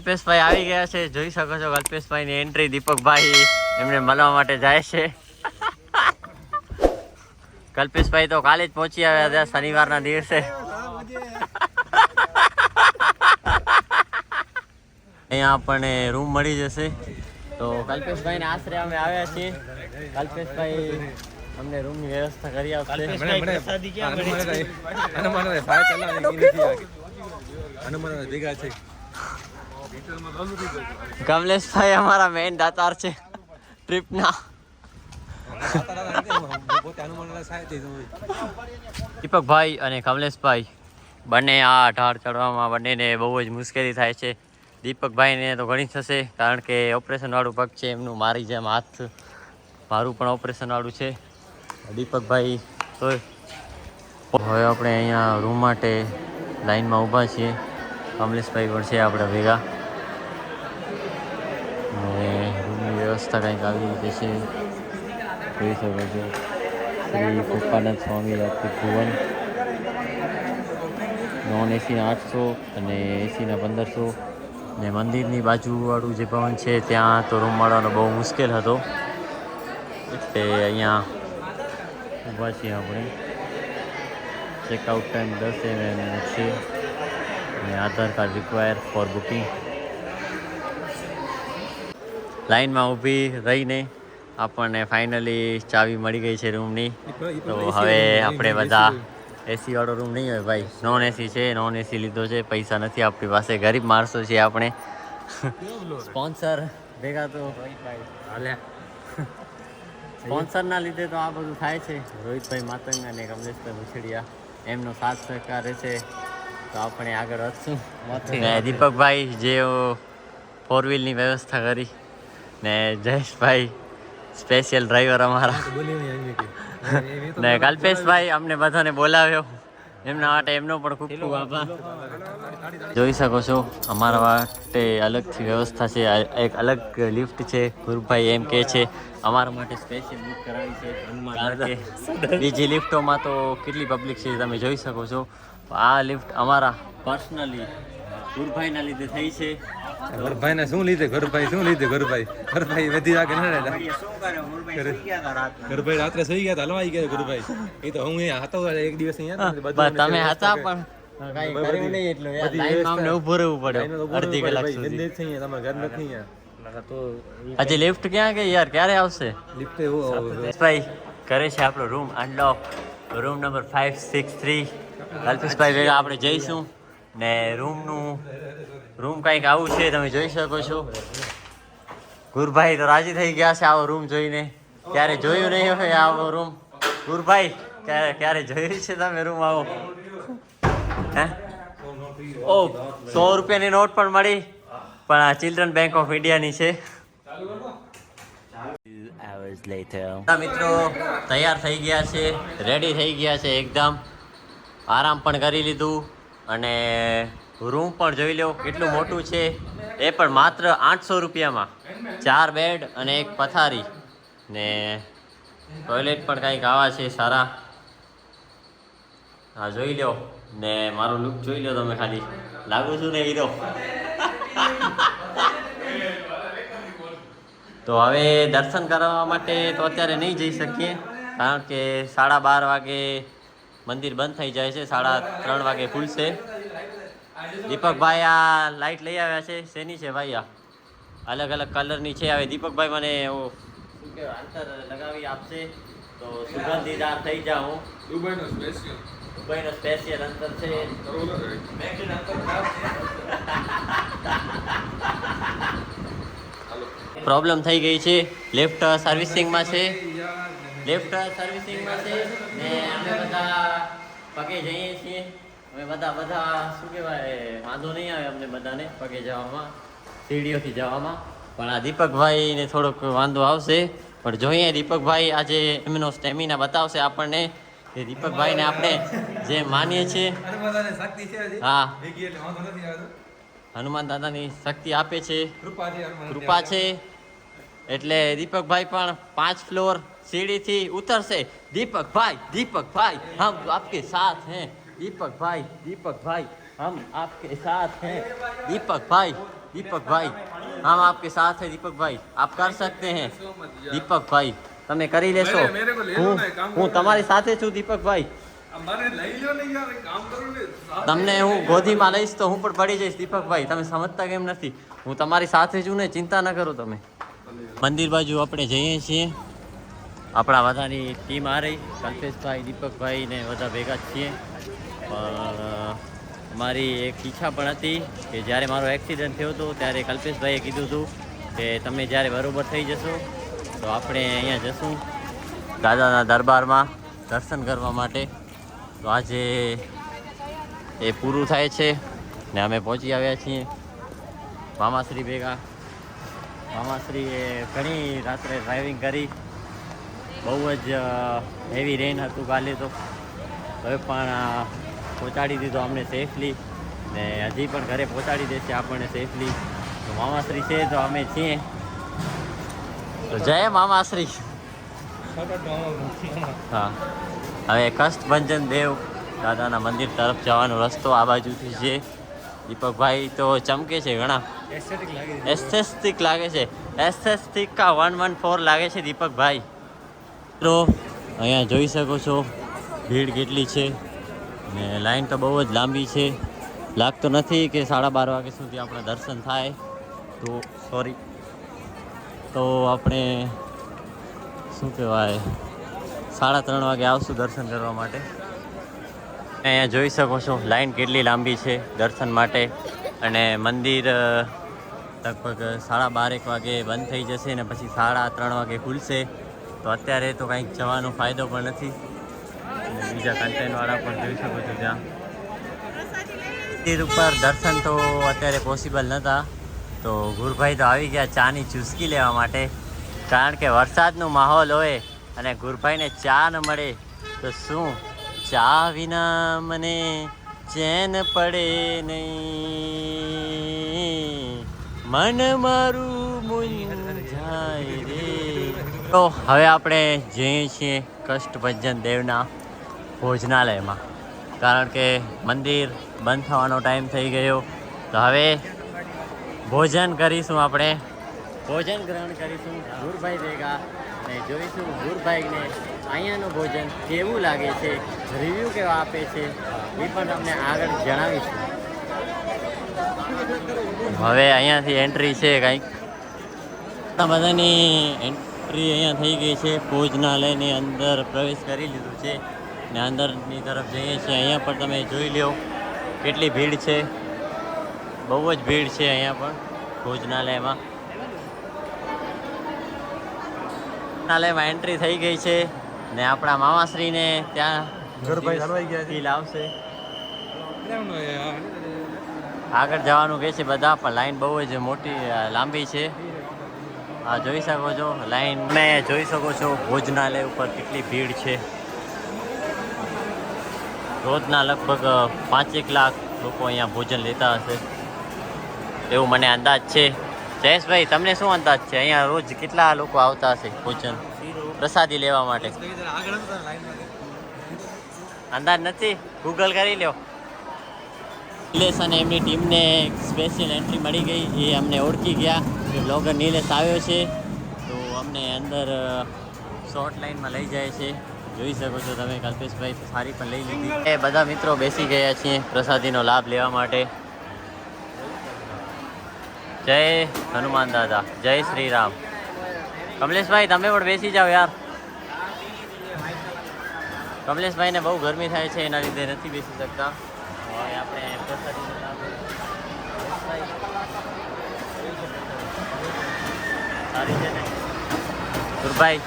કલ્પેશભાઈ આવી ગયા છે, જોઈ શકો છો કલ્પેશભાઈ ની એન્ટ્રી. દીપકભાઈ એમને મળવા માટે જાય છે. કલ્પેશભાઈ તો કાલે જ પહોંચી આવ્યા હતા, શનિવારના દિવસે. અહીંયા આપણને રૂમ મળી જશે. તો કલ્પેશભાઈ ને આશરે અમે આવ્યા છીએ. કલ્પેશભાઈ અમને રૂમ ની વ્યવસ્થા કરી આપશે. કમલેશભાઈ અમારા મેઇન દાતાર છે ટ્રીપના. દીપકભાઈ અને કમલેશભાઈ બંને આ ઢાળ ચડવામાં બંનેને બહુ જ મુશ્કેલી થાય છે. દીપકભાઈને તો ઘણી થશે, કારણ કે ઓપરેશનવાળું પગ છે એમનું. મારી જેમ હાથ, મારું પણ ઓપરેશનવાળું છે. દીપકભાઈ તો હવે આપણે અહીંયા રૂમ માટે લાઈનમાં ઊભા છીએ. કમલેશભાઈ પણ છે આપણે ભેગા. અને રૂમની વ્યવસ્થા કંઈક આવી જશે, જોઈ શકો છો. શ્રી કૃપાનંદ સ્વામી યાત્રિક ભુવન. નોન એસીના 800 અને એસીના 1500. ને મંદિરની બાજુવાળું જે ભવન છે ત્યાં તો રૂમ મળવાનો બહુ મુશ્કેલ હતો, એટલે અહીંયા ઊભા છીએ આપણે. ચેકઆઉટ ટાઈમ 10 AM છે અને આધાર કાર્ડ રિક્વાયર ફોર બુકિંગ. લાઈનમાં ઊભી રહીને આપણને ફાઇનલી ચાવી મળી ગઈ છે રૂમની. તો હવે આપણે બધા એસી વાળો રૂમ નહીં હોય ભાઈ, નોન એસી છે. નોન એસી લીધો છે, પૈસા નથી આપણી પાસે, ગરીબ માણસો છીએ આપણે. સ્પોન્સર ભેગા તો સ્પોન્સરના લીધે તો આ બધું થાય છે. રોહિતભાઈ માતંગ અને કમલેશભાઈ મુછડિયા એમનો સાથ સહકાર રહેશે તો આપણે આગળ વધશું. ને દીપકભાઈ જે 4 વ્હીલની વ્યવસ્થા કરી, ને જયેશભાઈ સ્પેશિયલ ડ્રાઈવર અમારા, ને કલ્પેશભાઈ અમને બધાને બોલાવ્યો, એમના માટે એમનો પણ ખૂબ ખૂબ આભાર. જોઈ શકો છો અમારા માટે અલગથી વ્યવસ્થા છે. એક અલગ લિફ્ટ છે. ગુરુભાઈ એમ કહે છે અમારા માટે સ્પેશિયલ બુક કરાવી છે, કારણ કે બીજી લિફ્ટોમાં તો કેટલી પબ્લિક છે તમે જોઈ શકો છો. આ લિફ્ટ અમારા પર્સનલી ગુરુભાઈના લીધે થઈ છે. ઘરભાઈ શું લીધે ઘરભાઈ વધી આગળ ઘરભાઈ રાત્રે સુઈ ગયા હતા, હલવાઈ ગયા ઘરભાઈ. એ તો હું હતો એક દિવસ અહીંયા, તમે હતા પણ કાઈ કર્યું નહીં, એટલે યાર લાઈનમાં અમને ઊભું રહેવું પડ્યું અડધી કલાક સુધી. તમારા ઘર નથી અહીંયા. હજી લિફ્ટ ક્યાં ગઈ યાર, ક્યારે આવશે લિફ્ટ? ભાઈ કરે છે આપણો room unlock, room number 563. Kalpeshbhai ભેગા આપણે જઈશું. ને રૂમ કંઈક આવું છે, તમે જોઈ શકો છો. ગુરભાઈ તો રાજી થઈ ગયા છે આવો રૂમ જોઈને. ક્યારે જોયું નહીં હોય આવો રૂમ. ગુરભાઈ ક્યારે જોયું છે તમે રૂમ આવો? હે ઓ 100 રૂપિયાની નોટ પણ મળી, પણ આ ચિલ્ડ્રન બેંક ઓફ ઇન્ડિયાની છે. મિત્રો તૈયાર થઈ ગયા છે, રેડી થઈ ગયા છે એકદમ. આરામ પણ કરી લીધું અને રૂમ પણ જોઈ લો કેટલું મોટું છે. એ પણ માત્ર 800 રૂપિયામાં 4 બેડ અને 1 પથારી, ને ટોયલેટ પણ કંઈક આવા છે સારા. હા જોઈ લો, ને મારો લુક જોઈ લો તમે ખાલી. લાગુ છું ને હીરો. તો હવે દર્શન કરવા માટે તો અત્યારે નહીં જઈ શકીએ, કારણ કે 12:30 વાગે મંદિર બંધ થઈ જાય છે, 3:30 વાગે ખુલશે. દીપકભાઈ આ લાઈટ લઈ આવ્યા છે. શેની છે ભાઈ? આ અલગ અલગ કલરની છે. હવે દીપકભાઈ મને શું કહેવાય અંતર લગાવી આપશે તો સુગંધીદાર થઈ જાઉં. દુબઈનો સ્પેશિયલ અંતર છે. પ્રોબ્લેમ થઈ ગઈ છે. લિફ્ટ સર્વિસિંગમાં છે. ને અમે બધા પગે જઈએ છીએ. અમે બધા શું કહેવાય, વાંધો નહીં આવે અમને બધાને પગે જવામાં, સીડીઓથી જવામાં. પણ આ દીપકભાઈને થોડોક વાંધો આવશે. પણ જોઈએ દીપકભાઈ આજે એમનો સ્ટેમિના બતાવશે આપણને. એ દીપકભાઈને આપણે જે માનીએ છીએ, હા હનુમાન દાદાની શક્તિ આપે છે, કૃપા છે. એટલે દીપકભાઈ પણ 5 ફ્લોર सीढ़ी उतरसे. दीपक भाई हम आपके साथ हैं. दीपक भाई हम आपके साथ हैं. दीपक भाई दीपक भाई हम आपके साथ है दीपक भाई आप कर सकते हैं दीपक भाई તમે કરી લેશો હું તમારી સાથે છું દીપક ભાઈ તમને હું ગોદીમાં લઈશ તો હું પણ પડી જઈશ દીપક ભાઈ તમે સમજતા કેમ નથી હું તમારી સાથે છું ને ચિંતા ન કરો તમે મંદિર બાજુ આપણે જઈએ છીએ આપણા બધાની ટીમ આ રહી કલ્પેશભાઈ દીપકભાઈ ને બધા ભેગા જ છીએ પણ અમારી એક ઈચ્છા પણ હતી કે જ્યારે મારો એક્સિડન્ટ થયો હતો ત્યારે કલ્પેશભાઈએ કીધું હતું કે તમે જ્યારે બરાબર થઈ જશો તો આપણે અહીંયા જશું દાદાના દરબારમાં દર્શન કરવા માટે તો આજે એ પૂરું થાય છે ને અમે પહોંચી આવ્યા છીએ મામાશ્રી ભેગા મામાશ્રીએ ઘણી રાત્રે ડ્રાઇવિંગ કરી બહુ જ હેવી રેન હતું કાલે તો હવે પણ પહોંચાડી દીધો અમને સેફલી ને હજી પણ ઘરે પહોંચાડી દેશે આપણને સેફલી તો મામાશ્રી છે તો અમે છીએ તો જય મામાશ્રી હા હવે કષ્ટભંજન દેવ દાદાના મંદિર તરફ જવાનો રસ્તો આ બાજુથી છે દીપકભાઈ તો ચમકે છે ઘણા એસ્થેટિક લાગે છે એસ્થેટિક કા 114 લાગે છે દીપકભાઈ મિત્રો અહીંયા જોઈ શકો છો ભીડ કેટલી છે ને લાઈન તો બહુ જ લાંબી છે લાગતો નથી કે 12:30 વાગ્યા સુધી આપણા દર્શન થાય તો સોરી તો આપણે શું કહેવાય 3:30 વાગે આવશું દર્શન કરવા માટે અહીંયા જોઈ શકો છો લાઈન કેટલી લાંબી છે દર્શન માટે અને મંદિર લગભગ 12:30 વાગે બંધ થઈ જશે ને પછી 3:30 વાગે ખુલશે તો અત્યારે તો કંઈક જવાનો ફાયદો પણ નથી અને બીજા કન્ટેન્ટવાળા પણ જોઈ શકો છો ત્યાં મંદિર ઉપર દર્શન તો અત્યારે પોસિબલ નહોતા તો ગુરુભાઈ તો આવી ગયા ચાની ચૂસકી લેવા માટે કારણ કે વરસાદનો માહોલ હોય અને ગુરુભાઈને ચા ન મળે તો શું ચા વિના મને ચેન પડે નહીં મન મારું મૂંઝાય રે તો હવે આપણે જઈએ છીએ કષ્ટભંજન દેવના ભોજનાલયમાં કારણ કે મંદિર બંધ થવાનો ટાઈમ થઈ ગયો તો હવે ભોજન કરીશું આપણે ભોજન ગ્રહણ કરીશું ગુરુભાઈ ભેગા અને જોઈશું ગુરુભાઈને અહીંયાનું ભોજન કેવું લાગે છે રિવ્યૂ કેવા આપે છે એ પણ તમને આગળ જણાવીશું હવે અહીંયાથી એન્ટ્રી છે કંઈક બધાની એન્ટ્રી અહીંયા થઈ ગઈ છે ભોજનાલયની અંદર પ્રવેશ કરી લીધું છે ને અંદરની તરફ જઈએ છીએ અહીંયા પણ તમે જોઈ લો કેટલી ભીડ છે બહુ જ ભીડ છે અહીંયા પણ ભોજનાલયમાં ભોજનાલયમાં એન્ટ્રી થઈ ગઈ છે ને આપણા મામાશ્રીને ત્યાં ફીલ આવશે આગળ જવાનું કહે છે બધા પણ લાઈન બહુ જ મોટી લાંબી છે આ જોઈ શકો છો લાઈન તમે જોઈ શકો છો ભોજનાલય ઉપર કેટલી ભીડ છે રોજના લગભગ 5 લાખ લોકો અહીંયા ભોજન લેતા હશે એવું મને અંદાજ છે જયેશભાઈ તમને શું અંદાજ છે અહીંયા રોજ કેટલા લોકો આવતા હશે ભોજન પ્રસાદી લેવા માટે અંદાજ નથી ગૂગલ કરી લો નિલેશ અને એમની ટીમને સ્પેશિયલ એન્ટ્રી મળી ગઈ એ અમને ઓળખી ગયા કે બ્લોગર નિલેશ આવ્યો છે તો અમને અંદર શોર્ટ લાઇનમાં લઈ જાય છે જોઈ શકો છો તમે કલ્પેશભાઈ સારી પણ લઈ લીધી એ બધા મિત્રો બેસી ગયા છીએ પ્રસાદીનો લાભ લેવા માટે જય હનુમાન દાદા જય શ્રી રામ કમલેશભાઈ તમે પણ બેસી જાઓ યાર કમલેશભાઈને બહુ ગરમી થાય છે એના લીધે નથી બેસી શકતા હવે આપણે પ્રસાદીનો લાભ સારી છે ને ગુરુભાઈ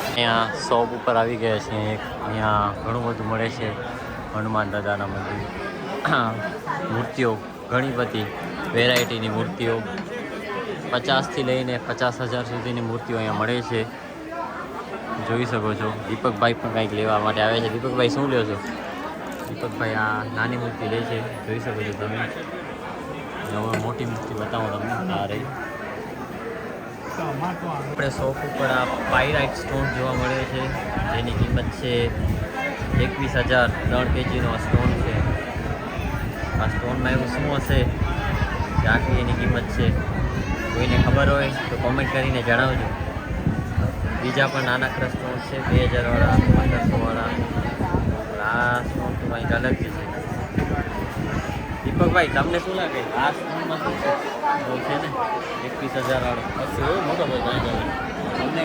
અહીંયા શોપ ઉપર આવી ગયા છે એક અહીંયા ઘણું બધું મળે છે હનુમાન દાદાના મંદિર મૂર્તિઓ ઘણી બધી વેરાયટીની મૂર્તિઓ 50થી લઈને 50,000 સુધીની મૂર્તિઓ અહીંયા મળે છે જોઈ શકો છો દીપકભાઈ પણ કંઈક લેવા માટે આવે છે દીપકભાઈ શું લ્યો છો દીપકભાઈ આ નાની મૂર્તિ લે છે જોઈ શકો છો તમે હવે મોટી મૂર્તિ બતાવો તમને આ રહી આપણે શોપ ઉપર આ પાયરાઇટ સ્ટોન જોવા મળે છે જેની કિંમત છે 21,000 3 kgનો સ્ટોન છે આ સ્ટોનમાં એવું શું હશે કે આટલી એની કિંમત છે. કોઈને ખબર હોય તો કોમેન્ટ કરીને જણાવજો. બીજા પણ નાનકડા સ્ટોન છે 2000 વાળા, 1500 વાળા. આ સ્ટોન તો કંઈક અલગ જ છે. દીપકભાઈ તમને શું લાગે આ સ્ટોનમાં શું છે? બહુ છે ને 21,000 વાળો મોટો ભાઈ તમને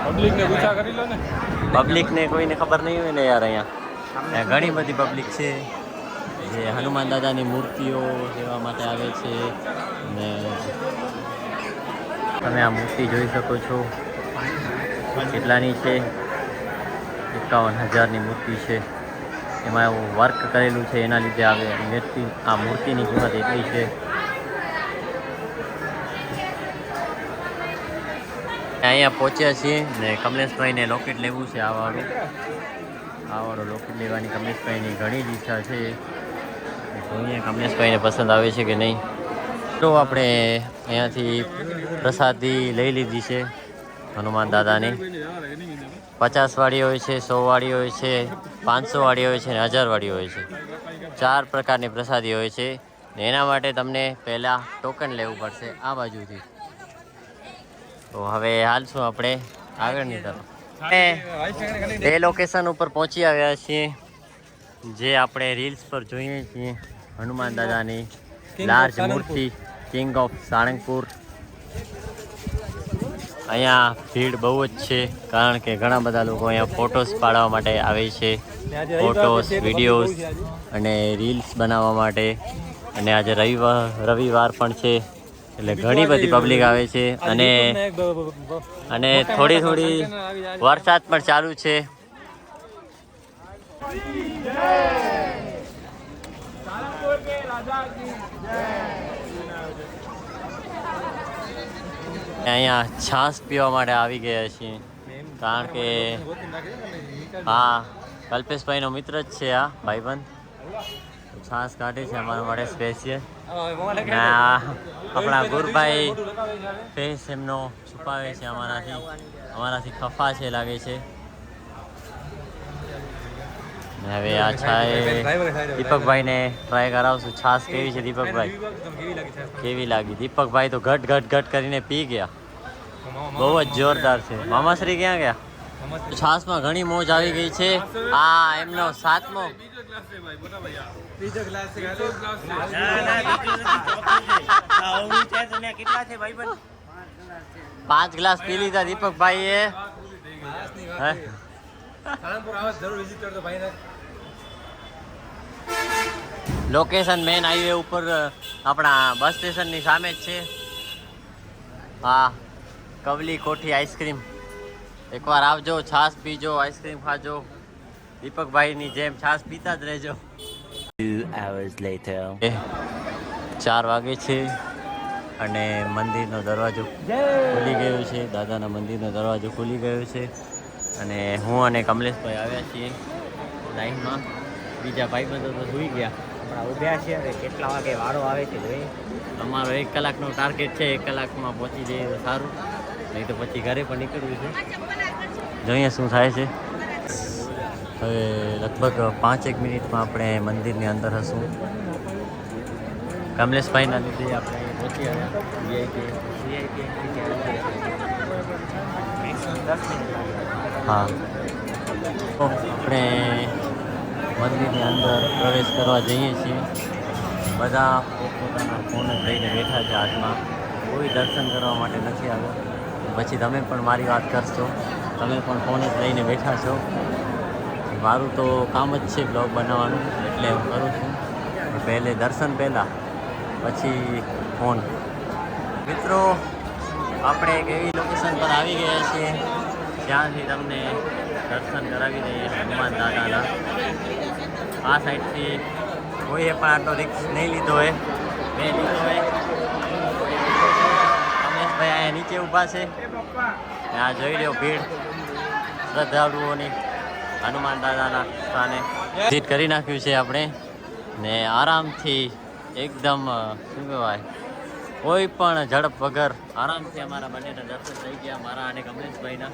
પબ્લિકને પૂછા કરી લો ને. પબ્લિકને કોઈને ખબર નહીં હોય ને યાર. અહીંયા ઘણી બધી પબ્લિક છે જે હનુમાન દાદાની મૂર્તિઓ લેવા માટે આવે છે. અને તમે આ મૂર્તિ જોઈ શકો છો કેટલાની છે. 51,000ની મૂર્તિ છે. એમાં એવું વર્ક કરેલું છે એના લીધે આવે આ મૂર્તિની કિંમત એટલી છે. અહીંયા પહોંચ્યા છીએ ને કમલેશભાઈને લોકેટ લેવું છે. આ વાળો લોકેટ લેવાની કમલેશભાઈની ઘણી જ ઈચ્છા છે. જોઈએ કમલેશભાઈને પસંદ આવે છે કે નહીં. તો આપણે અહીંયાથી પ્રસાદી લઈ લીધી છે હનુમાન દાદાની. 50 વાળી હોય છે, 100 વાળી હોય છે, 500 વાળી હોય છે અને 1000 વાળી હોય છે. 4 પ્રકારની પ્રસાદી હોય છે. ને એના માટે તમને પહેલાં ટોકન લેવું પડશે આ બાજુથી. તો હવે હાલશું આપણે આગળની તરફ. એ લોકેશન ઉપર પહોંચી આવ્યા છીએ જે આપણે રીલ્સ પર જોઈએ છીએ. હનુમાન દાદાની લાર્જ મૂર્તિ, કિંગ ઓફ સાળંગપુર. અહીંયા ભીડ બહુ જ છે કારણ કે ઘણા બધા લોકો અહીંયા ફોટોસ પાડવા માટે આવે છે. ફોટોસ, વિડીયોઝ અને રીલ્સ બનાવવા માટે. અને આજે રવિવાર પણ છે એટલે ઘણી બધી પબ્લિક આવે છે. અને થોડી વરસાદ પણ ચાલુ છે. અહીંયા છાશ પીવા માટે આવી ગયા છીએ કારણ કે હા કલ્પેશભાઈનો મિત્ર જ છે આ ભાઈબંધ. છાશ કાઢે છે અમારા માટે સ્પેશિયલ. આપણા ગુરુભાઈ ફેસ એમનો છુપાવે છે અમારાથી ખફા છે લાગે છે. હવે આ છાય દીપકભાઈને ટ્રાય કરાવશું. છાશ કેવી છે દીપકભાઈ? કેવી લાગી? દીપકભાઈ તો ઘટ કરીને પી ગયા. બહુ જ જોરદાર છે. મામાશ્રી ક્યાં ગયા? છાશમાં ઘણી મોજ આવી ગઈ છે. આ એમનો 7મો 5 ગ્લાસ પી લીધા દીપકભાઈએ. લોકેશન મેન હાઈવે ઉપર આપણા બસ સ્ટેશનની સામે જ છે. હા કવલી કોઠી આઈસ્ક્રીમ. એકવાર આવજો, છાશ પીજો, આઈસ્ક્રીમ ખાજો. દીપકભાઈની જેમ છાશ પીતા જ રહેજો. 2 hours later 4 વાગે છે અને મંદિરનો દરવાજો ખુલી ગયો છે. દાદાના મંદિરનો દરવાજો ખુલી ગયો છે અને હું અને કમલેશભાઈ આવ્યા છીએ લાઈનમાં. બીજા ભાઈબંધો તો સૂઈ ગયા. હમણાં ઉભ્યા છે. હવે કેટલા વાગે વારો આવે છે જોઈએ. અમારો 1 કલાકનો ટાર્ગેટ છે. 1 કલાકમાં પહોંચી જઈએ તો સારું, નહીં તો પછી ઘરે પણ નીકળવું છે. જોઈએ શું થાય છે. હવે લગભગ 5-1 મિનિટમાં આપણે મંદિરની અંદર હશું. કમલેશભાઈના લીધે આપણે પહોંચી આવ્યા. હા તો આપણે મંદિરની અંદર પ્રવેશ કરવા જઈએ છીએ. બધા પોતપોતાના ફોન જ લઈને બેઠા છે હાથમાં. કોઈ દર્શન કરવા માટે નથી આવ્યો. પછી તમે પણ મારી વાત કરશો, તમે પણ ફોન જ લઈને બેઠા છો. મારું તો કામ જ છે બ્લોગ બનાવવાનું, એટલે હું કરું છું. પહેલે દર્શન પહેલાં પછી ફોન. મિત્રો આપણે એક એવી લોકેશન પર આવી ગયા છીએ જ્યાંથી તમને દર્શન કરાવી દઈએ હનુમાન દાદાના. આ સાઈડથી કોઈએ પણ આટલો રિસ્ક નહીં લીધો હોય. મેં લીધો હોય. રમેશભાઈ અહીંયા નીચે ઊભા છે. આ જોઈ લો ભીડ શ્રદ્ધાળુઓની હનુમાન દાદાના સ્થાને. વિઝિટ કરી નાખ્યું છે આપણે ને આરામથી એકદમ શું કહેવાય કોઈ પણ ઝડપ વગર આરામથી અમારા બંનેના દર્શન થઈ ગયા, મારા અને કમલેશભાઈના.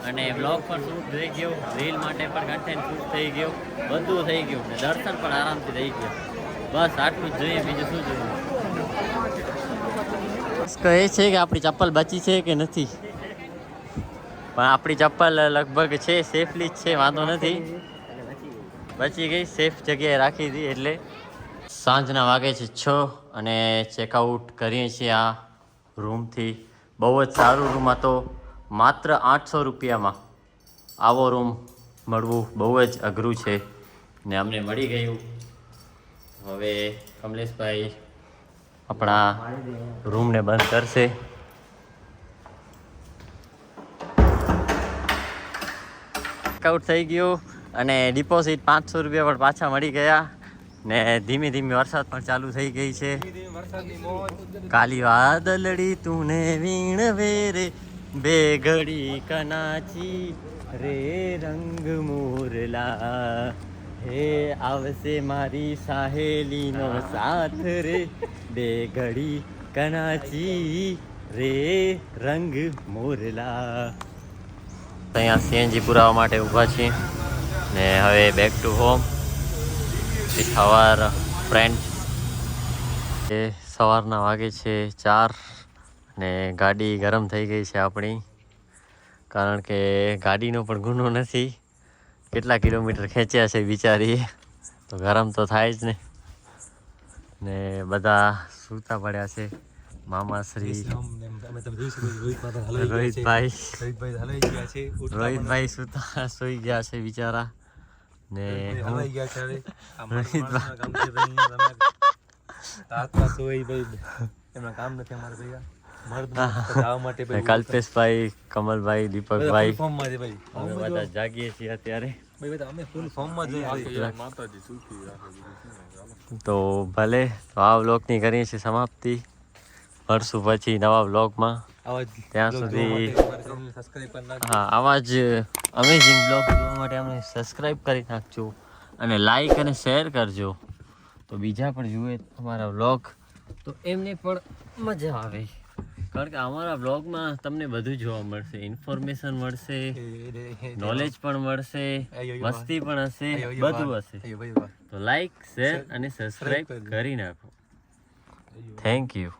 અને બ્લોગ પણ શૂટ થઈ ગયો, રીલ માટે પણ કન્ટેન્ટ શૂટ થઈ ગયો, બધું થઈ ગયું ને દર્શન પણ આરામથી થઈ ગયો. બસ આટલું જ જોઈએ, બીજું શું જોઈએ? કહે છે કે આપણી ચપ્પલ બચી છે કે નથી, પણ આપણી ચપ્પલ લગભગ છે, સેફલી જ છે, વાંધો નથી, બચી ગઈ, સેફ જગ્યાએ રાખી હતી. એટલે સાંજના વાગે છે 6 અને ચેકઆઉટ કરીએ છીએ આ રૂમથી. બહુ જ સારું રૂમ હતો, માત્ર 800 રૂપિયામાં આવો રૂમ મળવું બહુ જ અઘરું છે ને અમને મળી ગયું. હવે કમલેશભાઈ આપણા રૂમને બંધ કરશે. ચેકઆઉટ થઈ ગયું અને ડિપોઝિટ 500 રૂપિયા પણ પાછા મળી ગયા ને ધીમે ધીમે વરસાદ પણ ચાલુ થઈ ગઈ છે. કાલી વાદળડી તુને વીણ વેરે બે ઘડી કનાચી રે રંગ મોરલા હે આવશે મારી સાહેલીનો સાથ રે બે ઘડી કનાચી રે રંગ મોરલા. અહીંયા સીએનજી પુરાવા માટે ઊભા છીએ ને હવે back to home with our friend. એ સવારના વાગે છે 4 ને ગાડી ગરમ થઈ ગઈ છે આપણી, કારણ કે ગાડીનો પણ ગુનો નથી, કેટલા કિલોમીટર ખેંચ્યા છે બિચારીએ, તો ગરમ તો થાય જ ને બધા સૂતા પડ્યા છે. મામાશ્રી રોહિતભાઈ સુઈ ગયા છે બિચારા ને કલ્પેશભાઈ, કમલભાઈ, દીપકભાઈ અમે બધા જાગીએ છીએ અત્યારે. તો ભલે, તો આ વ્લોગની કરીએ છીએ સમાપ્તિ. મળશું પછી નવા વ્લોગમાં, ત્યાં સુધી હા આવા જ અમેઝિંગ વ્લોગ જોવા માટે અમને સબસ્ક્રાઈબ કરી નાખજો અને લાઈક અને શેર કરજો, તો બીજા પણ જુએ અમારા વ્લોગ, તો એમને પણ મજા આવે. કારણ કે અમારા વ્લોગમાં તમને બધું જોવા મળશે, ઇન્ફોર્મેશન મળશે, નોલેજ પણ મળશે, મસ્તી પણ હશે, બધું હશે. તો લાઈક, શેર અને સબસ્ક્રાઈબ કરી નાખો. Thank you.